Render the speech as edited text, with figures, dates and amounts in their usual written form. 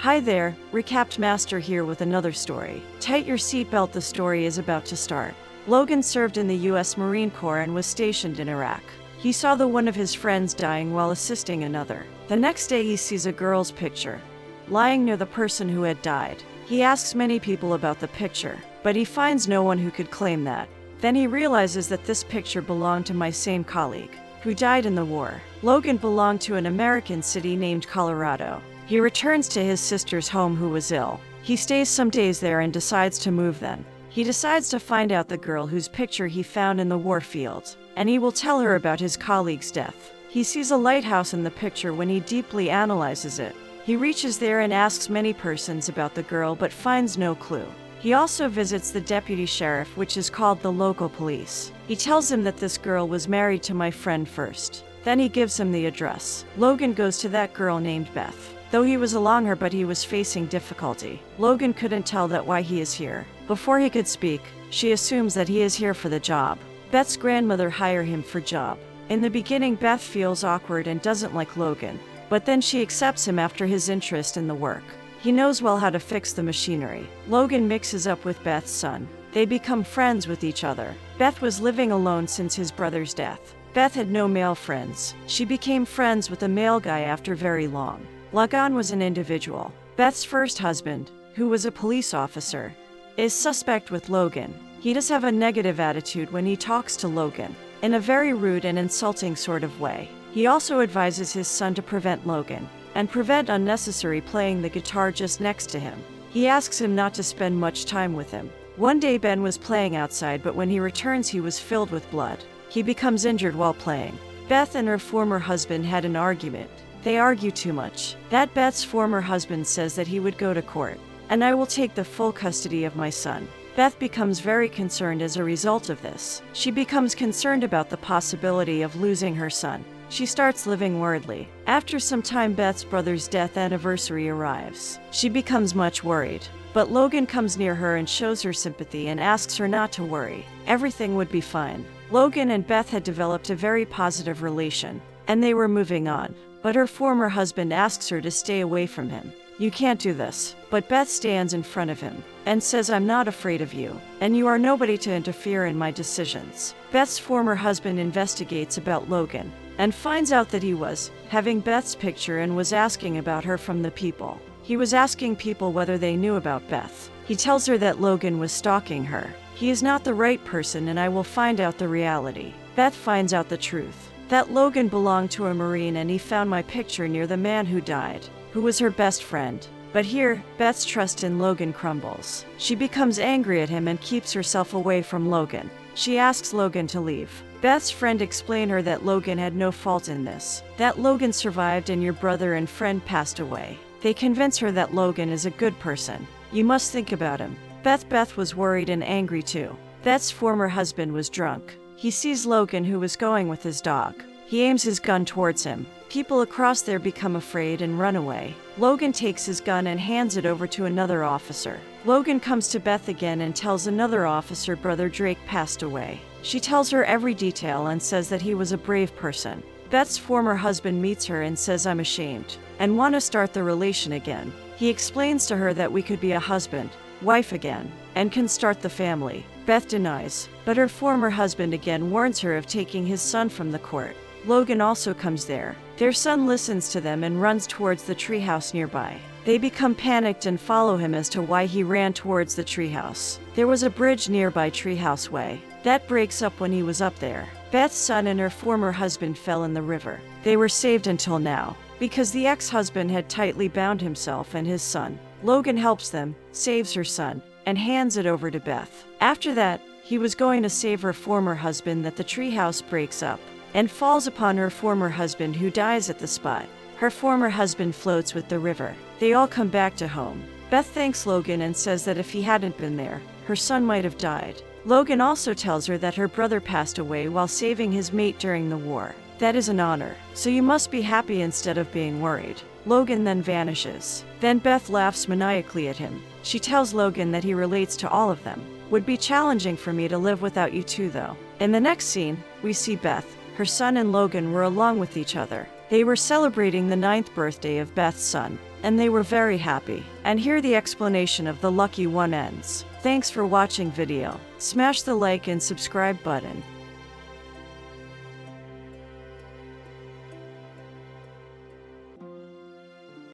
Hi there, Recapped Master here with another story. Tight your seatbelt, the story is about to start. Logan served in the U.S. Marine Corps and was stationed in Iraq. He saw one of his friends dying while assisting another. The next day he sees a girl's picture lying near the person who had died. He asks many people about the picture, but he finds no one who could claim that. Then he realizes that this picture belonged to my same colleague, who died in the war. Logan belonged to an American city named Colorado. He returns to his sister's home who was ill. He stays some days there and decides to move then. He decides to find out the girl whose picture he found in the war field, and he will tell her about his colleague's death. He sees a lighthouse in the picture when he deeply analyzes it. He reaches there and asks many persons about the girl but finds no clue. He also visits the deputy sheriff, which is called the local police. He tells him that this girl was married to my friend first. Then he gives him the address. Logan goes to that girl named Beth. Though he was along her, but he was facing difficulty. Logan couldn't tell that why he is here. Before he could speak, she assumes that he is here for the job. Beth's grandmother hired him for job. In the beginning, Beth feels awkward and doesn't like Logan, but then she accepts him after his interest in the work. He knows well how to fix the machinery. Logan mixes up with Beth's son. They become friends with each other. Beth was living alone since his brother's death. Beth had no male friends. She became friends with a male guy after very long. Logan was an individual. Beth's first husband, who was a police officer, is suspect with Logan. He does have a negative attitude when he talks to Logan, in a very rude and insulting sort of way. He also advises his son to prevent Logan, and prevent unnecessary playing the guitar just next to him. He asks him not to spend much time with him. One day Ben was playing outside, but when he returns he was filled with blood. He becomes injured while playing. Beth and her former husband had an argument. They argue too much. That Beth's former husband says that he would go to court, and I will take the full custody of my son. Beth becomes very concerned as a result of this. She becomes concerned about the possibility of losing her son. She starts living worriedly. After some time, Beth's brother's death anniversary arrives. She becomes much worried, but Logan comes near her and shows her sympathy and asks her not to worry. Everything would be fine. Logan and Beth had developed a very positive relation, and they were moving on. But her former husband asks her to stay away from him. You can't do this. But Beth stands in front of him and says, I'm not afraid of you, and you are nobody to interfere in my decisions. Beth's former husband investigates about Logan and finds out that he was having Beth's picture and was asking about her from the people. He was asking people whether they knew about Beth. He tells her that Logan was stalking her. He is not the right person, and I will find out the reality. Beth finds out the truth. That Logan belonged to a Marine, and he found my picture near the man who died, who was her best friend. But here, Beth's trust in Logan crumbles. She becomes angry at him and keeps herself away from Logan. She asks Logan to leave. Beth's friend explained her that Logan had no fault in this, that Logan survived and your brother and friend passed away. They convince her that Logan is a good person. You must think about him. Beth was worried and angry too. Beth's former husband was drunk. He sees Logan, who was going with his dog. He aims his gun towards him. People across there become afraid and run away. Logan takes his gun and hands it over to another officer. Logan comes to Beth again and tells another officer brother Drake passed away. She tells her every detail and says that he was a brave person. Beth's former husband meets her and says, I'm ashamed and want to start the relation again. He explains to her that we could be a husband, wife again, and can start the family. Beth denies, but her former husband again warns her of taking his son from the court. Logan also comes there. Their son listens to them and runs towards the treehouse nearby. They become panicked and follow him as to why he ran towards the treehouse. There was a bridge nearby Treehouse Way. That breaks up when he was up there. Beth's son and her former husband fell in the river. They were saved until now, because the ex-husband had tightly bound himself and his son. Logan helps them, saves her son, and hands it over to Beth. After that, he was going to save her former husband that the treehouse breaks up and falls upon her former husband, who dies at the spot. Her former husband floats with the river. They all come back to home. Beth thanks Logan and says that if he hadn't been there, her son might have died. Logan also tells her that her brother passed away while saving his mate during the war. That is an honor, so you must be happy instead of being worried. Logan then vanishes. Then Beth laughs maniacally at him. She tells Logan that he relates to all of them. Would be challenging for me to live without you two, though. In the next scene, we see Beth. Her son and Logan were along with each other. They were celebrating the 9th birthday of Beth's son. and they were very happy. And here the explanation of the lucky one ends. Thanks for watching video. Smash the like and subscribe button.